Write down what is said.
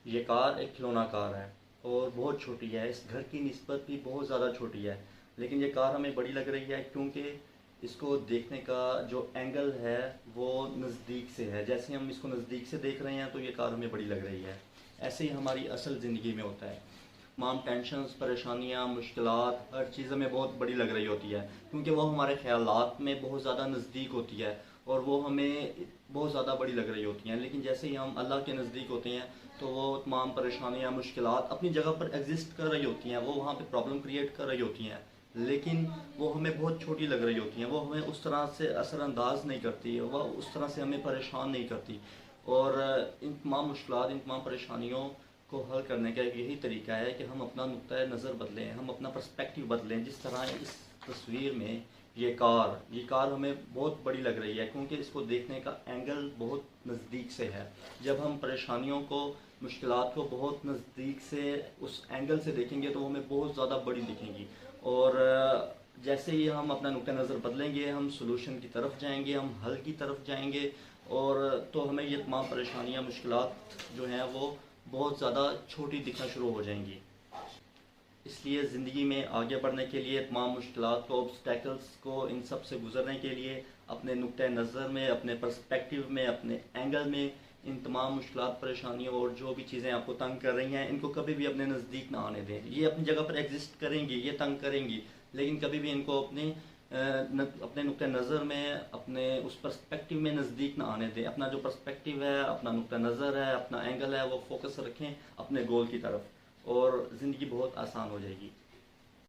یہ کار ایک کھلونا کار ہے اور بہت چھوٹی ہے، اس گھر کی نسبت بھی بہت زیادہ چھوٹی ہے، لیکن یہ کار ہمیں بڑی لگ رہی ہے کیونکہ اس کو دیکھنے کا جو اینگل ہے وہ نزدیک سے ہے۔ جیسے ہم اس کو نزدیک سے دیکھ رہے ہیں تو یہ کار ہمیں بڑی لگ رہی ہے۔ ایسے ہی ہماری اصل زندگی میں ہوتا ہے، تمام ٹینشنز، پریشانیاں، مشکلات، ہر چیز ہمیں بہت بڑی لگ رہی ہوتی ہے کیونکہ وہ ہمارے خیالات میں بہت زیادہ نزدیک ہوتی ہے اور وہ ہمیں بہت زیادہ بڑی لگ رہی ہوتی ہیں، لیکن جیسے ہی ہم اللہ کے نزدیک ہوتے ہیں تو وہ تمام پریشانیاں، مشکلات اپنی جگہ پر ایگزسٹ کر رہی ہوتی ہیں، وہ وہاں پہ پرابلم کریٹ کر رہی ہوتی ہیں، لیکن وہ ہمیں بہت چھوٹی لگ رہی ہوتی ہیں، وہ ہمیں اس طرح سے اثر انداز نہیں کرتی، وہ اس طرح سے ہمیں پریشان نہیں کرتی۔ اور ان تمام مشکلات، ان تمام پریشانیوں کو حل کرنے کا یہی طریقہ ہے کہ ہم اپنا نقطۂ نظر بدلیں، ہم اپنا پرسپیکٹیو بدلیں۔ جس طرح اس تصویر میں یہ کار ہمیں بہت بڑی لگ رہی ہے کیونکہ اس کو دیکھنے کا اینگل بہت نزدیک سے ہے۔ جب ہم پریشانیوں کو، مشکلات کو بہت نزدیک سے اس اینگل سے دیکھیں گے تو وہ ہمیں بہت زیادہ بڑی دکھیں گی، اور جیسے ہی ہم اپنا نقطۂ نظر بدلیں گے ہم سلوشن کی طرف جائیں گے، ہم حل کی طرف جائیں گے، اور تو ہمیں یہ تمام پریشانیاں، مشکلات جو ہیں وہ بہت زیادہ چھوٹی دکھنا شروع ہو جائیں گی۔ اس لیے زندگی میں آگے بڑھنے کے لیے، تمام مشکلات کو، obstacles کو، ان سب سے گزرنے کے لیے اپنے نقطۂ نظر میں، اپنے پرسپیکٹیو میں، اپنے اینگل میں ان تمام مشکلات، پریشانیوں اور جو بھی چیزیں آپ کو تنگ کر رہی ہیں ان کو کبھی بھی اپنے نزدیک نہ آنے دیں۔ یہ اپنی جگہ پر ایگزسٹ کریں گی، یہ تنگ کریں گی، لیکن کبھی بھی ان کو اپنے نقطۂ نظر میں، اپنے اس پرسپیکٹیو میں نزدیک نہ آنے دیں۔ اپنا جو پرسپیکٹیو ہے، اپنا نقطۂ نظر ہے، اپنا اینگل ہے، وہ فوکس رکھیں اپنے گول کی طرف، اور زندگی بہت آسان ہو جائے گی۔